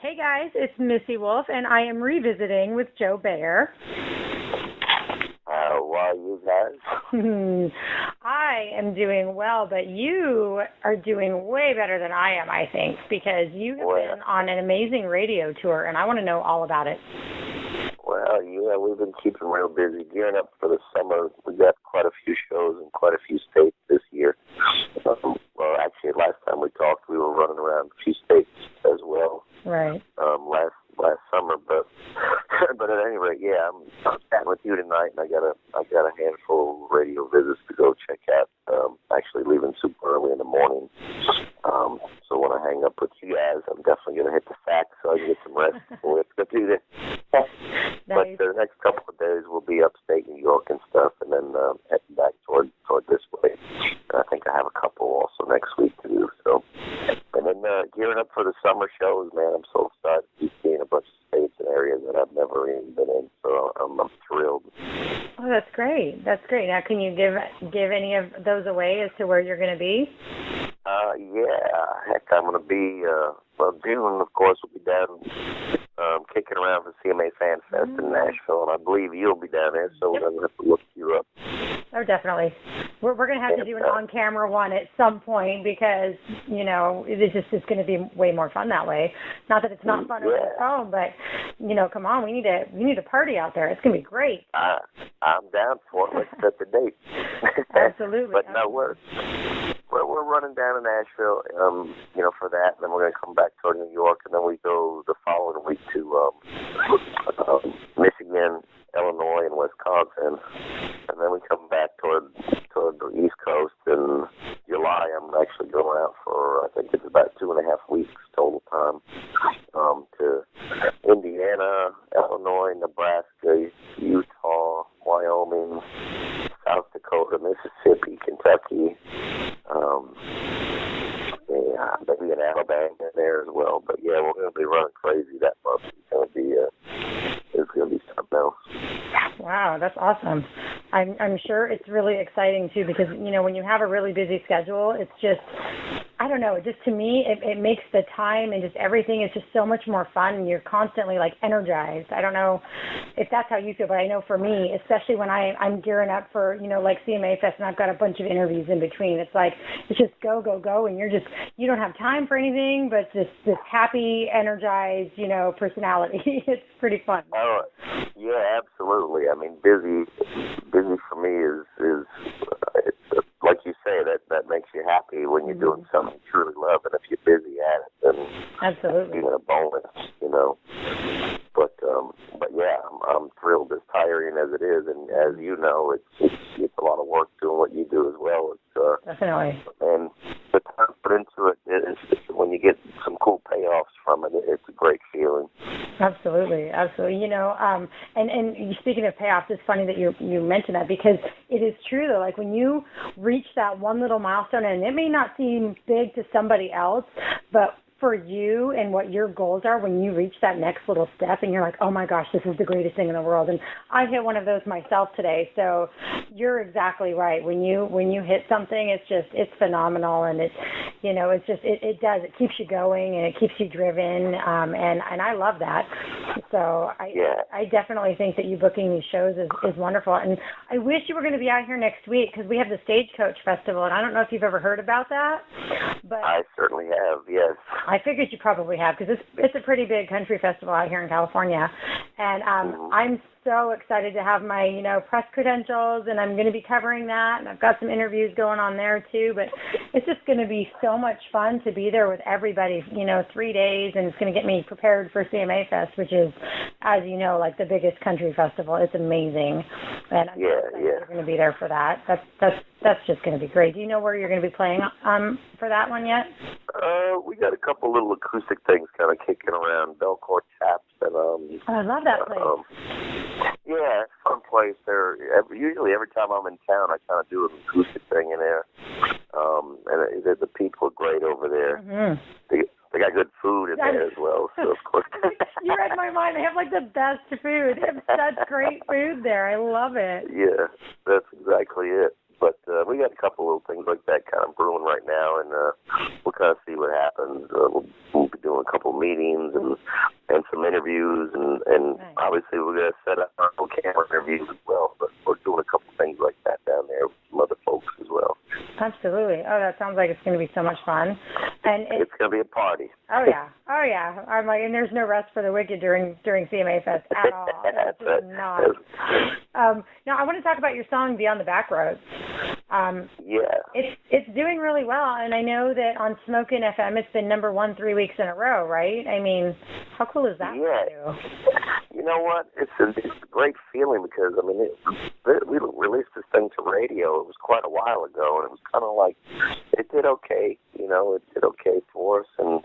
Hey guys, it's Missy Wolf, and I am revisiting with Joe Bear. How are you guys? I am doing well, but you are doing way better than I am, I think, because you have been on an amazing radio tour, and I want to know all about it. Well, yeah, we've been keeping real busy, gearing up for the summer. We got quite a few shows in quite a few states this year. Well, actually, last time we talked, we were running around a few states as well. Right. Last summer, but at any rate, yeah, I'm chatting with you tonight, and I got a handful of radio visits to go check out. Actually, leaving super early in the morning. So when I hang up with you guys, I'm definitely gonna hit the sack so I can get some rest before we have to go do this. Nice. But the next couple of days we'll be upstate New York and stuff, and then heading back toward this way. And I think I have a couple also next week to do. So, and then gearing up for the summer shows, man. I'm so excited to be seeing a bunch of states and areas that I've never even been in. So I'm thrilled. Oh, that's great. That's great. Now, can you give any of those away as to where you're going to be? Yeah. Heck, I'm going to be. Well, June, of course, will be down. Kicking around for CMA Fan Fest in Nashville, and I believe you'll be down there, so we're going to have to look you up. Oh, definitely. We're going to have to do an on-camera one at some point because, you know, it's going to be way more fun that way. Not that it's not fun over the phone, but, you know, come on, we need to party out there. It's going to be great. I'm down for it. Let's set the date. Absolutely. But no, we're running down to Nashville, you know, for that, and then we're going to come back toward New York, and then we go the following week to Michigan, Illinois, and Wisconsin, and then we come back toward the East Coast. In July, I'm actually going out for, I think it's about 2.5 weeks total time, to Indiana, Illinois, Nebraska, Utah, Wyoming, South Dakota, Mississippi, Kentucky, maybe in Alabama in there as well. But yeah, we're going to be running crazy that month. It's going to be something else. Wow, that's awesome. I'm sure it's really exciting too because, you know, when you have a really busy schedule, it's just, I don't know, just to me, it makes the time and just everything is just so much more fun and you're constantly like energized. I don't know if that's how you feel, but I know for me, especially when I'm gearing up for, you know, like CMA Fest and I've got a bunch of interviews in between, it's like, it's just go, go, go. And you don't have time for anything, but just this happy, energized, you know, personality. It's pretty fun. Oh, yeah, absolutely. I mean, busy for me is it's, like you say, that makes you happy when you're doing something you truly love, and if you're busy at it, then absolutely, it's even a bonus, you know. But yeah, I'm thrilled, as tiring as it is, and as you know, it's a lot of work doing what you do as well. It's definitely, and the time put into it is when you get some cool payoffs from it. It's a great feeling. Absolutely, absolutely. You know, and speaking of payoffs, it's funny that you mentioned that because it is true though. Like when you reach that one little milestone, and it may not seem big to somebody else, but for you and what your goals are when you reach that next little step and you're like, oh my gosh, this is the greatest thing in the world. And I hit one of those myself today. So you're exactly right. When you hit something, it's phenomenal. And it's, you know, it's just, it does, it keeps you going and it keeps you driven. And I love that. So I definitely think that you booking these shows is wonderful. And I wish you were going to be out here next week because we have the Stagecoach Festival. And I don't know if you've ever heard about that, but I certainly have. Yes. I figured you probably have because it's a pretty big country festival out here in California, and I'm so excited to have my, you know, press credentials, and I'm going to be covering that, and I've got some interviews going on there too, but it's just going to be so much fun to be there with everybody, you know, 3 days, and it's going to get me prepared for CMA Fest, which is, as you know, like the biggest country festival. It's amazing, and I'm you're going to be there for that. That's just going to be great. Do you know where you're going to be playing for that one yet? We got a couple little acoustic things kind of kicking around, Belcourt Taps, and I love that place. Yeah, it's a fun place. Usually every time I'm in town, I kind of do an acoustic thing in there. And the people are great over there. Mm-hmm. They got good food in there as well, so of course. You read my mind. They have like the best food. They have such great food there. I love it. Yeah, that's exactly it. But we got a couple little things like that kind of brewing right now, and we'll kind of see what happens. We'll be doing doing a couple meetings and some interviews, and nice. Obviously we're going to set up our own camera interviews as well, but we're doing a couple things like that down there with some other folks as well. Absolutely. Oh, that sounds like it's going to be so much fun. And it's going to be a party. Oh yeah. I'm like, and there's no rest for the wicked during CMA Fest at all. It's just not. Now I want to talk about your song "Beyond the Backroads." Yeah. It's doing really well, and I know that on Smokin' FM it's been #1 3 weeks in a row, right? I mean, how cool is that for you? You know what? It's a great feeling because I mean, we released this thing to radio. It was quite a while ago, and it was kind of like it did okay. You know, it did okay for us, and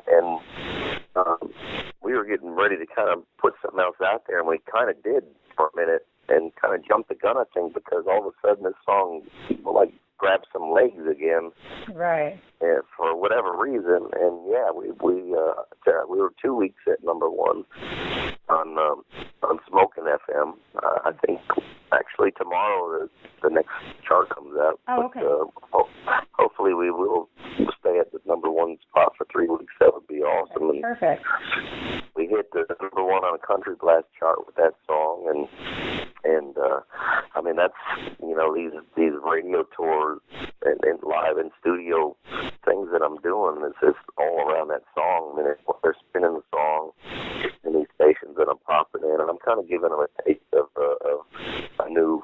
we were getting ready to kind of put something else out there, and we kind of did for a minute, and kind of jumped the gun, I think, because all of a sudden this song, people like grabbed some legs again, right? And for whatever reason, and yeah, we were 2 weeks at #1 on Smokin' FM. I think actually tomorrow the next chart comes out. Oh, okay. But, hopefully we will stay at the #1 spot for 3 weeks. That would be awesome. Okay, perfect. We hit the #1 on a country blast chart with that song, and I mean that's these radio tours and live in studio things that I'm doing is just all around that song. I mean, they're spinning the song in these stations that I'm popping in, and I'm kind of giving them a taste of a new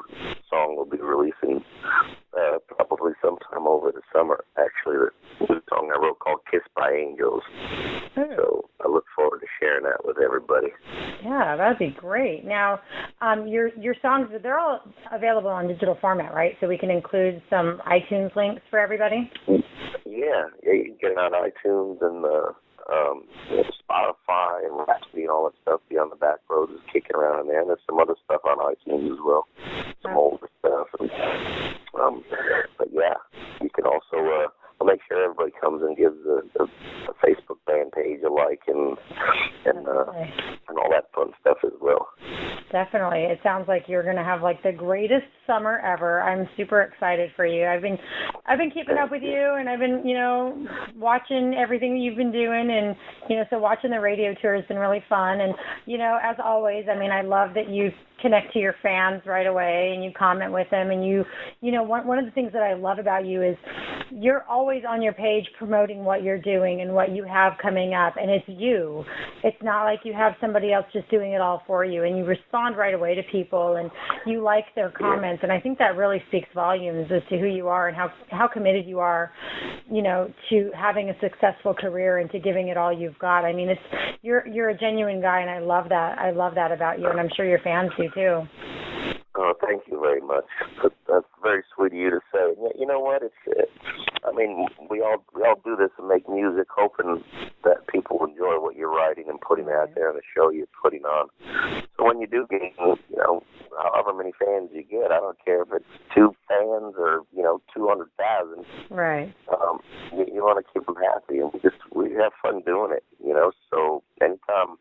song we'll be releasing probably sometime over the summer. Actually, the new song I wrote called "Kissed by Angels." So I look forward to sharing that with everybody. Yeah, that'd be great. Now, your songs, they're all available on digital format, right? So we can include some iTunes links for everybody? Yeah, you can get it on iTunes and Spotify and Rhapsody and all that stuff. Beyond the Backroads is kicking around in there. And there's some other stuff on iTunes as well, some older stuff. And, but yeah, you can also I'll make sure everybody comes and gives the Facebook fan page a like and all that fun stuff as well. Definitely. It sounds like you're going to have like the greatest summer ever. I'm super excited for you. I've been keeping up with you, and I've been, watching everything that you've been doing, and, so watching the radio tour has been really fun. And, as always, I mean, I love that you connect to your fans right away and you comment with them, and one of the things that I love about you is you're always on your page promoting what you're doing and what you have coming up, and it's you. It's not like you have somebody else just doing it all for you, and you respond right away to people and you like their comments, and I think that really speaks volumes as to who you are and how committed you are, to having a successful career and to giving it all you've got. I mean, you're a genuine guy, and I love that. I love that about you, and I'm sure your fans do too. Oh, thank you very much. That's very sweet of you to say. You know what? I mean, we all do this and make music, hoping that people enjoy what you're writing and putting out there in the show you're putting on. So when you do get, however many fans you get, I don't care if it's 2 fans or 200,000. Right. You want to keep them happy, and we have fun doing it. So anytime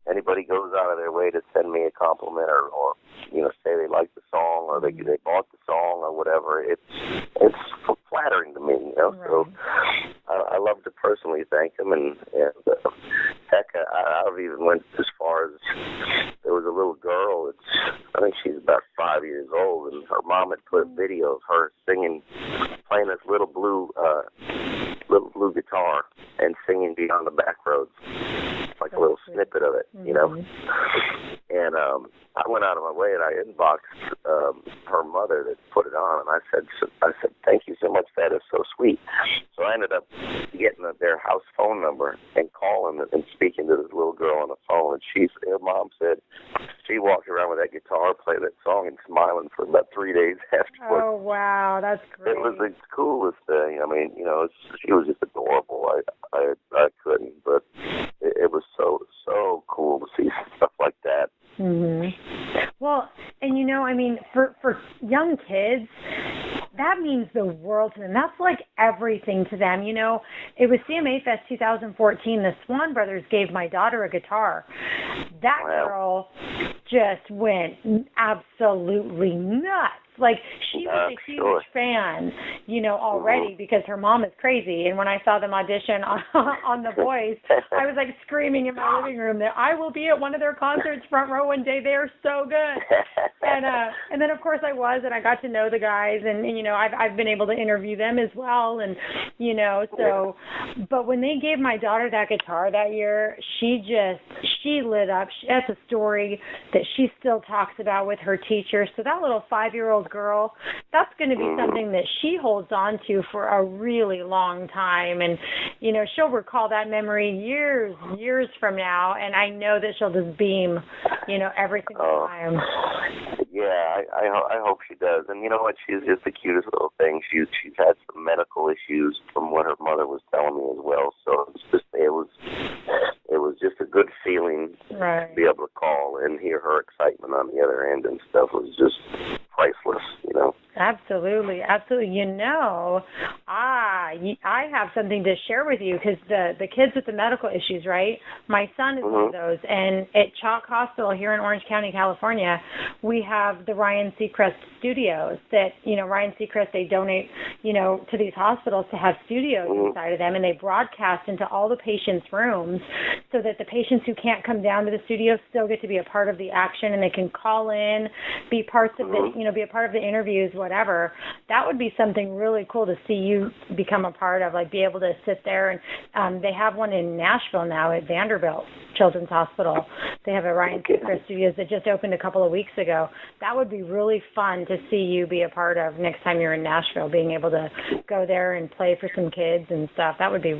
anybody goes out of their way to send me a compliment or say they like the song or they bought the song or whatever, it's flattering to me, Right. So I love to personally thank them, and heck, I've even went as far as there was a little girl. I think she's about 5 years old, and her mom had put a video of her singing, playing this little blue guitar and singing "Beyond the Backroads," like a little snippet of it, And I went out of my way and I inboxed her mother that put it on, and I said, "Thank you so much. That is so sweet." So I ended up getting their house phone number and calling and speaking to this little girl on the phone, and her mom said she walked around with that guitar, playing that song, and smiling for about 3 days afterwards. Oh wow, that's great! It was the coolest thing. I mean, she was just adorable. I couldn't, but it was so cool to see stuff like that. Mhm. Well, and I mean, for young kids, that means the world to them. That's like everything to them. It was CMA Fest 2014. The Swan Brothers gave my daughter a guitar. That girl just went absolutely nuts Like, she was a huge fan, you know, already because her mom is crazy. And when I saw them audition on The Voice, I was like screaming in my living room that I will be at one of their concerts front row one day. They are so good. And then of course I was, and I got to know the guys, and you know, I've been able to interview them as well, and you know, so. But when they gave my daughter that guitar that year, she lit up. That's a story that she still talks about with her teacher. So that little 5-year-old girl, that's going to be something that she holds on to for a really long time. And, you know, she'll recall that memory years from now. And I know that she'll just beam, you know, every single time. Yeah, I hope she does. And you know what? She's just the cutest little thing. She's had some medical issues from what her mother was telling me as well. So it was just a good feeling to be able to call and hear her excitement on the other end and stuff. It was just priceless, you know. Absolutely. You know, I have something to share with you because the kids with the medical issues, right? My son is one of those. And at Chalk Hospital here in Orange County, California, we have the Ryan Seacrest studios that, you know, Ryan Seacrest, they donate, you know, to these hospitals to have studios inside of them, and they broadcast into all the patients' rooms so that the patients who can't come down to the studio still get to be a part of the action, and they can call in, be parts of the, you know, be a part of the interviews, whatever. That would be something really cool to see you become a part of, like be able to sit there. And they have one in Nashville now at Vanderbilt Children's Hospital. They have a Ryan Seacrest Studios that just opened a couple of weeks ago. That would be really fun to see you be a part of next time you're in Nashville, being able to go there and play for some kids and stuff. That would be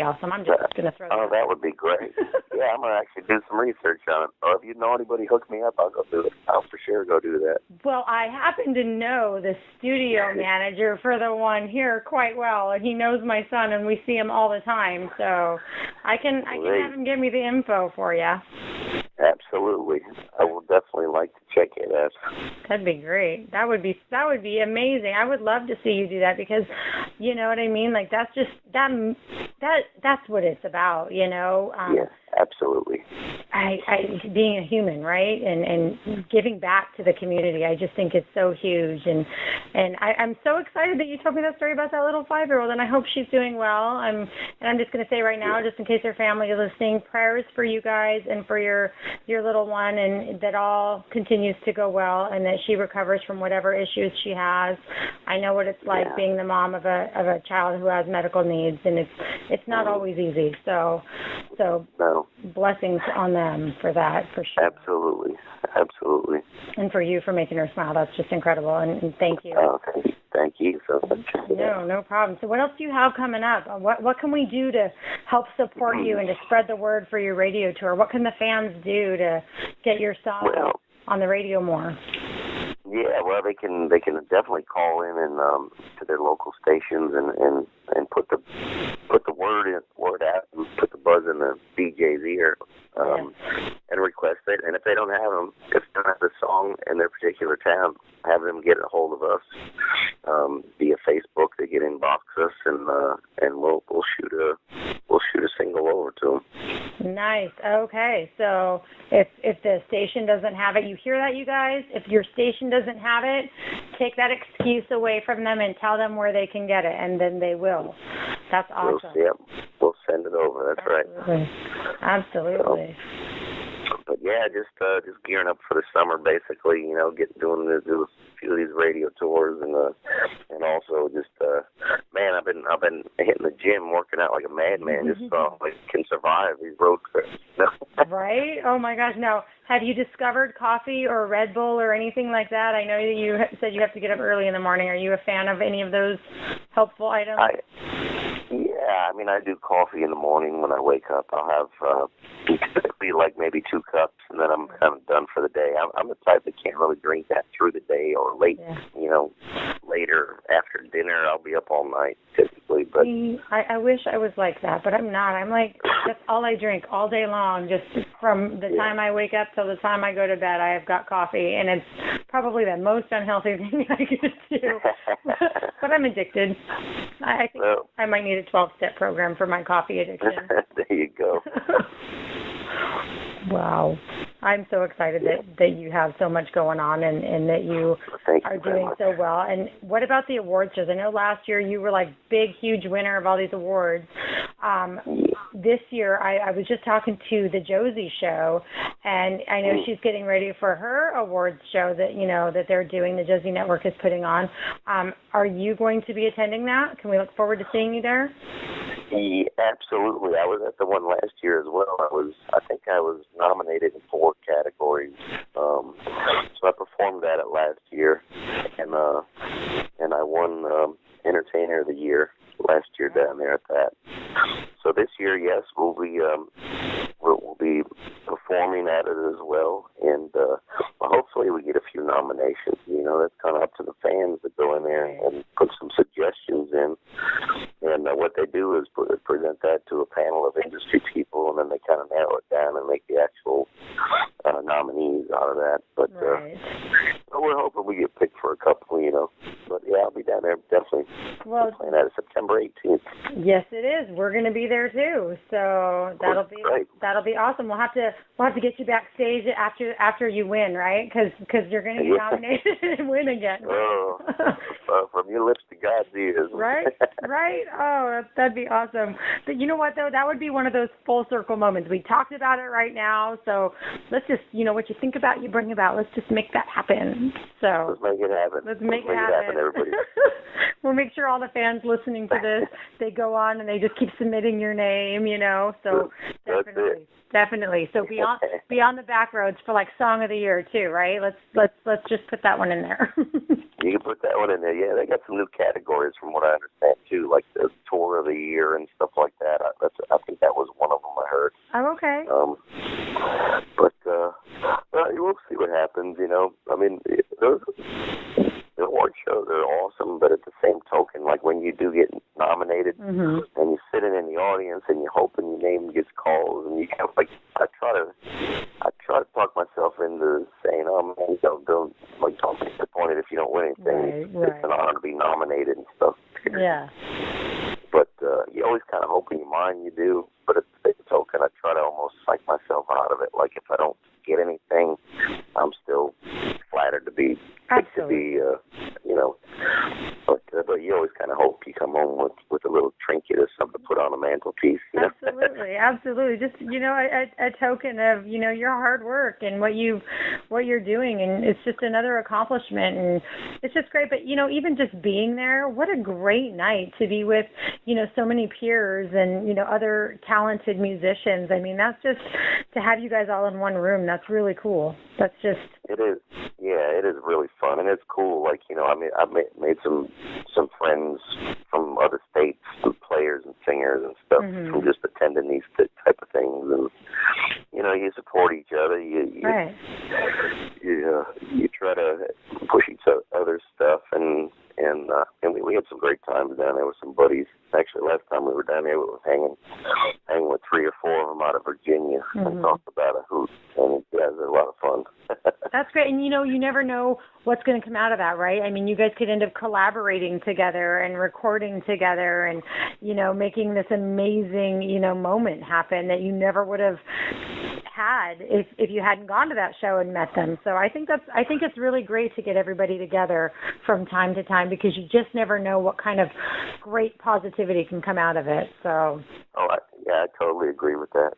awesome. I'm just going to throw that. Oh, that would be great. Yeah, I'm going to actually do some research on it. Or if you know anybody, hook me up. I'll go do it. I'll for sure go do that. Well, I happen to know the studio manager for the one here quite well, and he knows my son, and we see him all the time. So I can have him give me the info for you. Absolutely. I will definitely like to check it out. That'd be great. That would be amazing. I would love to see you do that because, you know what I mean? Like that's just that's what it's about, you know. Yes, absolutely. I being a human, right, and giving back to the community. I just think it's so huge, and I'm so excited that you told me that story about that little 5-year-old, and I hope she's doing well. I'm just going to say right now, just in case her family is listening, prayers for you guys and for your little one, and that all continues to go well, and that she recovers from whatever issues she has. I know what it's like being the mom of a child who has medical needs, and it's not always easy. So no. Blessings on them for that, for sure. Absolutely. And for you for making her smile. That's just incredible, and thank you. Oh, thank you so much. No problem. So what else do you have coming up? What can we do to help support you and to spread the word for your radio tour? What can the fans do to get your song on the radio more? Yeah, well, they can definitely call in and to their local stations and put the word out and put the buzz in the DJ's ear and request it. And if they don't have them, if they don't have the song in their particular town, have them get a hold of us via Facebook. They can inbox us and we'll shoot a single over to them. Nice. Okay. So if the station doesn't have it, you hear that, you guys? If your station doesn't have it, take that excuse away from them and tell them where they can get it, and then they will. That's awesome. We'll send it over. That's right. Absolutely. But yeah, just gearing up for the summer, basically. You know, do a few of these radio tours, and also just man, I've been hitting the gym, working out like a madman, just so I can survive these road trips. Right? Oh my gosh! Now, have you discovered coffee or Red Bull or anything like that? I know that you said you have to get up early in the morning. Are you a fan of any of those helpful items? Yeah, I mean, I do coffee in the morning when I wake up. I'll have typically like maybe 2 cups, and then I'm kind of done for the day. I'm the type that can't really drink that through the day or late, you know, later after dinner. I'll be up all night typically. But I wish I was like that, but I'm not. I'm like, that's all I drink all day long. Just from the time I wake up till the time I go to bed, I have got coffee, and it's probably the most unhealthy thing I could do. But I'm addicted. I think I might need a 12-step program for my coffee addiction. There you go. Wow. I'm so excited that you have so much going on and that you are doing so well. And what about the awards shows? I know last year you were like big, huge winner of all these awards. This year, I was just talking to the Josie show, and I know she's getting ready for her awards show that they're doing. The Josie Network is putting on. Are you going to be attending that? Can we look forward to seeing you there? Yeah, absolutely. I was at the one last year as well. I think I was nominated in 4 categories. So I performed that at last year, and I won Entertainer of the Year last year down there at that. So this year, yes, we'll be performing at it as well, and hopefully we get a few nominations. That's kind of up to the fans to go in there and put some suggestions in. And what they do is present that to a panel of industry people, and then they kind of narrow it down and make the actual nominees out of that. But we're hoping we get picked for a couple, But yeah, I'll be down there definitely. Well, playing that September 18th. Yes, it is. We're going to be there too, so that'll be awesome. We'll have to get you backstage after you win, right? Because you're going to be nominated and win again. Oh, from your lips to God's ears. Right. Oh, that'd be awesome. But you know what though? That would be one of those full circle moments. We talked about it right now, so let's just what you think about, you bring about. Let's just make that happen. So let's make it happen. Let's make it happen, everybody. We'll make sure all the fans listening to this, they go on and they just keep submitting your name, So definitely. So beyond the back roads for like Song of the Year too, right? Let's just put that one in there. You can put that one in there. Yeah, they got some new categories from what I understand too, like the Tour of the Year and stuff like that. I think that was one of them I heard. Oh, okay. But we'll see what happens. I mean, those the award shows are awesome, but at the same token, like when you do get nominated and you're sitting in the audience and you're hoping your name gets called, and you kind of I try to talk myself into saying, oh man, don't be disappointed if you don't win anything. It's an honor to be nominated and stuff. Yeah. But you always kind of hope in your mind you do, but at the same token, I try to almost psych myself out of it. Like if I don't get anything, I'm still flattered to be but you always kind of hope you come home with a little trinket or something to put on a mantelpiece. Absolutely. Just a token of your hard work and what you're doing, and it's just another accomplishment, and it's just great. But even just being there, what a great night to be with so many peers and other talented musicians. I mean, that's just to have you guys all in one room. That's really cool. That's just it is. Yeah, it is really fun, and it's cool. Like I've made some friends from other states, some players and singers and stuff from just attending these type of things, and you support each other. You try to push each other's stuff, and we had some great times down there with some buddies. Actually, last time we were down there, we were hanging with 3 or 4 of them out of Virginia and talked about a hoot, and it was a lot of fun. That's great, and you never know what's going to come out of that, right? I mean, you guys could end up collaborating together and recording together, and making this amazing moment happen that you never would have had if you hadn't gone to that show and met them. So I think it's really great to get everybody together from time to time, because you just never know what kind of great positivity can come out of it. So I totally agree with that.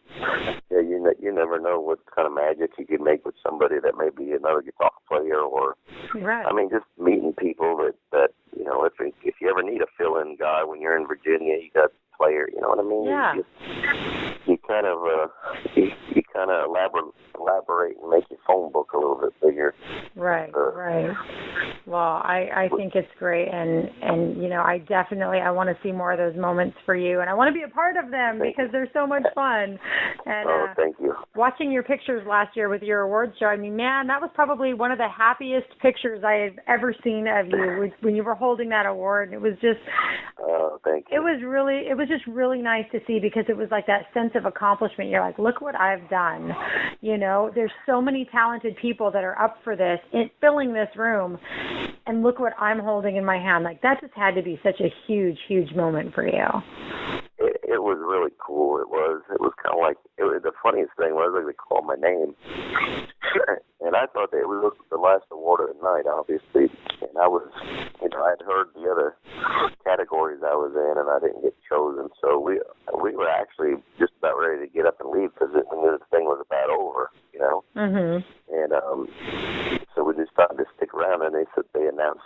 Yeah, you never know what kind of magic you can make with somebody that may be another guitar player, or I mean, just meeting people that if you ever need a fill-in guy when you're in Virginia, you got a player. You know what I mean? Yeah. You kind of elaborate and make your phone book a little bit bigger. Right. Well, I think it's great, and I want to see more of those moments for you, and I want to be a part of them because they're so much fun. And thank you. Watching your pictures last year with your awards show, I mean, man, that was probably one of the happiest pictures I have ever seen of you when you were holding that award. It was just thank you. It was just really nice to see, because it was like that sense of accomplishment. You're like, look what I've done. There's so many talented people that are up for this, filling this room, and look what I'm holding in my hand. Like, that just had to be such a huge, huge moment for you. it was really cool. It was kind of like, the funniest thing was like they called my name. And I thought that it was the last award of the night, obviously. And I was, I'd heard the other categories I was in, and I didn't get chosen. So we were actually just about ready to get up and leave because we knew the thing was about over, Mhm. And so we decided to stick around, and they announced,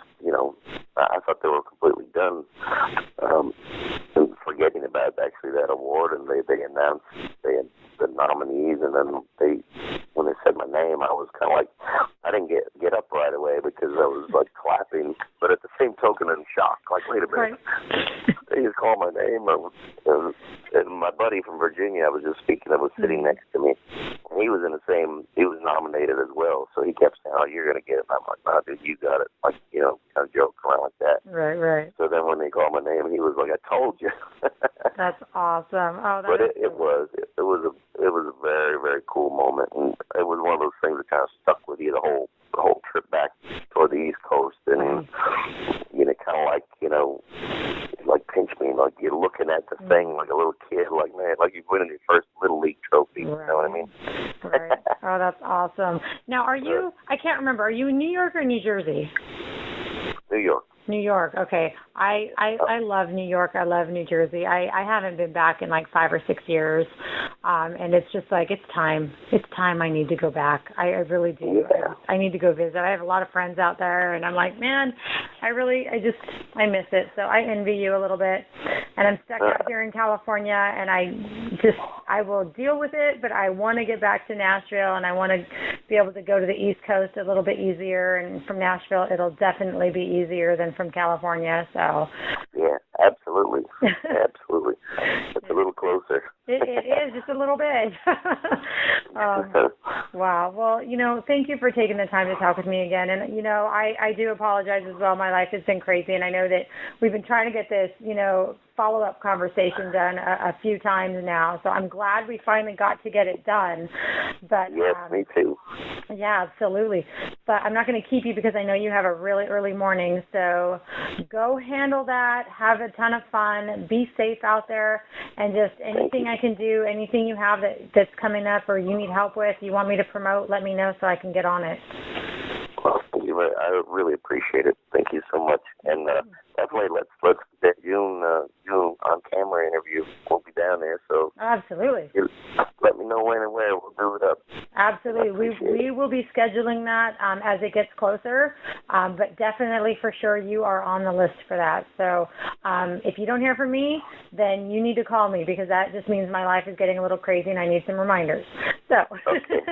I thought they were completely done forgetting about actually that award, and they announced the nominees, and then when they said my name, I was kind of like, I didn't get up right away because I was like clapping, but at the same token in shock, like, wait a minute, they just called my name, and my buddy from Virginia I was just speaking of was sitting next to me, and he was nominated as well, so he kept saying, oh, you're going to get it, and I'm like, no, dude, you got it, like, kind of joke around like that. Right. So then when they called my name, he was like, I told you. That's awesome. Oh, but it was a very, very cool moment, and it was one of those things that kind of stuck with you the whole trip back toward the East Coast, and kind of like pinch me, like you're looking at the thing like a little kid, like, man, like you're winning your first Little League trophy. Right. You know what I mean? Right. Oh, that's awesome. Now, are you? I can't remember. Are you in New York or New Jersey? New York. New York. Okay. I love New York. I love New Jersey. I haven't been back in like 5 or 6 years. And it's just like, it's time. It's time I need to go back. I really do. Yeah. I need to go visit. I have a lot of friends out there, and I'm like, man, I miss it. So I envy you a little bit. And I'm stuck out here in California, and I will deal with it, but I want to get back to Nashville, and I want to be able to go to the East Coast a little bit easier. And from Nashville, it'll definitely be easier than from California. So yeah, absolutely. Absolutely. It's a little closer. It is, just a little bit. Wow. Well, thank you for taking the time to talk with me again. And, I do apologize as well. My life has been crazy, and I know that we've been trying to get this, follow-up conversation done a few times now. So I'm glad we finally got to get it done. But yes, me too. Yeah, absolutely. But I'm not going to keep you because I know you have a really early morning. So go handle that. Have a ton of fun. Be safe out there. And just anything I can do, anything you have that's coming up or you need help with, you want me to promote, let me know so I can get on it. Well, thank you. I really appreciate it. Thank you so much. And definitely let's that June on camera interview. We'll be down there. So absolutely. Let me know when and where. We'll do it up. Absolutely. We will be scheduling that as it gets closer. But definitely for sure you are on the list for that. So if you don't hear from me, then you need to call me because that just means my life is getting a little crazy and I need some reminders. So okay.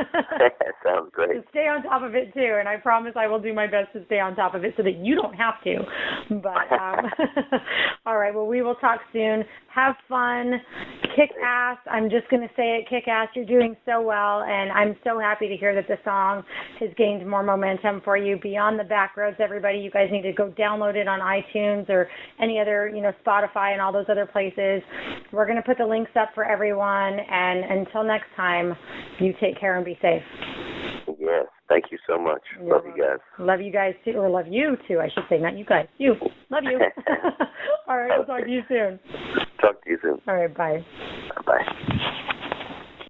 Sounds great. So stay on top of it too, and I promise I will do my best to stay on top of it so that you don't have to. But all right, well, we will talk soon. Have fun. Kick ass. I'm just going to say it, kick ass. You're doing so well, and I'm so happy to hear that the song has gained more momentum for you. Beyond the Back Roads, everybody, you guys need to go download it on iTunes or any other, Spotify and all those other places. We're going to put the links up for everyone, and until next time, you take care and be safe. Yes, thank you so much. Love you guys. Love you guys too, or love you too, I should say, not you guys. You. Love you. All right, we'll talk to you soon. Talk to you soon. All right, bye. Bye.